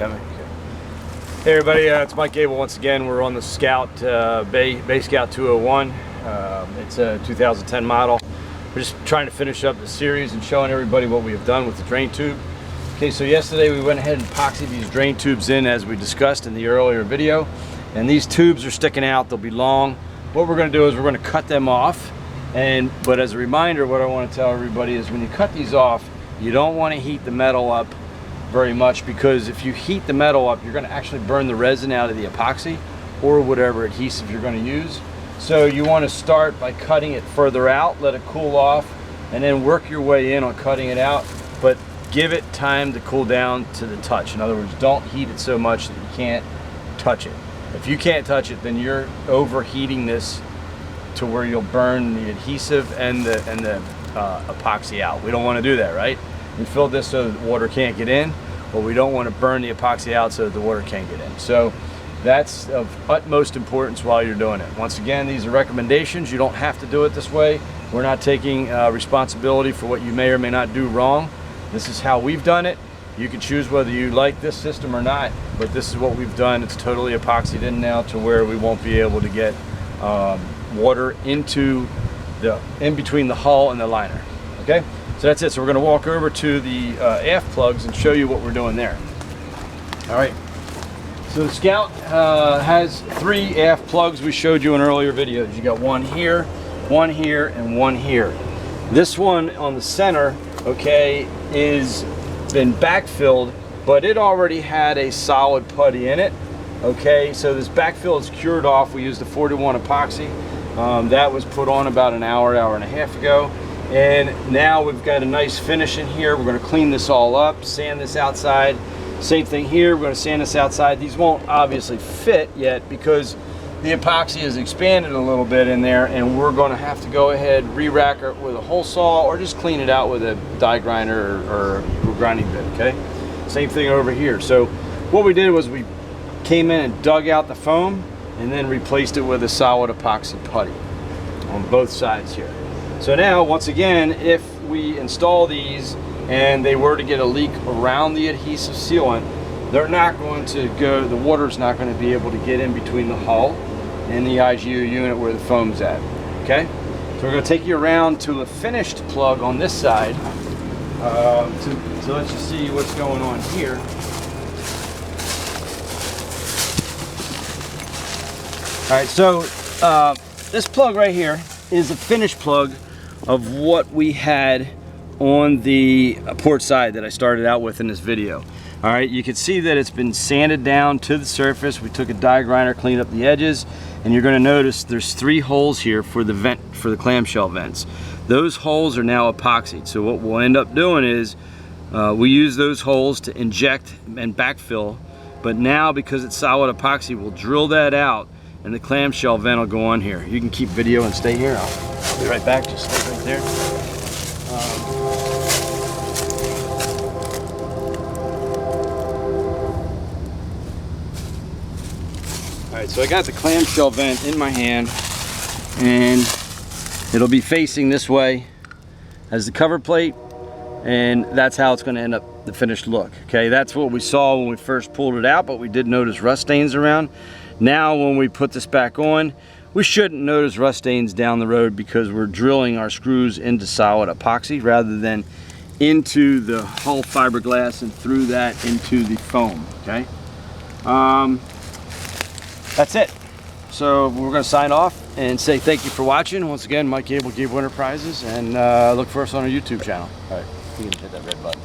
Yeah, man. Hey everybody, it's Mike Gable once again. We're on the Scout, Bay Scout 201. It's a 2010 model. We're just trying to finish up the series and showing everybody what we have done with the drain tube. Okay, so yesterday we went ahead and epoxied these drain tubes in as we discussed in the earlier video. And these tubes are sticking out, they'll be long. What we're gonna do is we're gonna cut them off. But as a reminder, what I want to tell everybody is when you cut these off, you don't want to heat the metal up very much, because if you heat the metal up, you're going to actually burn the resin out of the epoxy or whatever adhesive you're going to use. So you want to start by cutting it further out, let it cool off, and then work your way in on cutting it out, but give it time to cool down to the touch. In other words, don't heat it so much that you can't touch it. If you can't touch it, then you're overheating this to where you'll burn the adhesive and the epoxy out. We don't want to do that, right? We filled this so that water can't get in, but we don't want to burn the epoxy out so that the water can't get in. So that's of utmost importance while you're doing it. Once again, these are recommendations. You don't have to do it this way. We're not taking responsibility for what you may or may not do wrong. This is how we've done it. You can choose whether you like this system or not, but this is what we've done. It's totally epoxied in now to where we won't be able to get water into in between the hull and the liner. Okay, so that's it. So we're going to walk over to the aft plugs and show you what we're doing there. All right, so the Scout has 3 aft plugs we showed you in earlier videos. You got one here, and one here. This one on the center, okay, is been backfilled, but it already had a solid putty in it. Okay, so this backfill is cured off. We used the 4-to-1 epoxy. That was put on about an hour and a half ago. And now we've got a nice finish in here. We're gonna clean this all up, sand this outside. Same thing here, we're gonna sand this outside. These won't obviously fit yet because the epoxy has expanded a little bit in there, and we're gonna have to go ahead, re-rack it with a hole saw or just clean it out with a die grinder or a grinding bit, okay? Same thing over here. So what we did was we came in and dug out the foam and then replaced it with a solid epoxy putty on both sides here. So now, once again, if we install these and they were to get a leak around the adhesive sealant, they're not going to go, the water's not going to be able to get in between the hull and the IGU unit where the foam's at, okay? So we're going to take you around to a finished plug on this side to let you see what's going on here. All right, so this plug right here is a finished plug of what we had on the port side that I started out with in this video. All right, you can see that it's been sanded down to the surface. We took a die grinder, cleaned up the edges, and you're going to notice there's 3 holes here for the vent, for the clamshell vents. Those holes are now epoxied. So what we'll end up doing is we use those holes to inject and backfill, but now because it's solid epoxy, we'll drill that out and the clamshell vent will go on here. You can keep video and stay here. I'll be right back, just stay right there. All right, so I got the clamshell vent in my hand, and it'll be facing this way as the cover plate, and that's how it's going to end up the finished look. Okay, that's what we saw when we first pulled it out, but we did notice rust stains around. Now when we put this back on, we shouldn't notice rust stains down the road because we're drilling our screws into solid epoxy rather than into the hull fiberglass and through that into the foam, okay? That's it. So we're gonna sign off and say thank you for watching. Once again, Mike Gable, Gable Enterprises, and look for us on our YouTube channel. All right, you can hit that red button.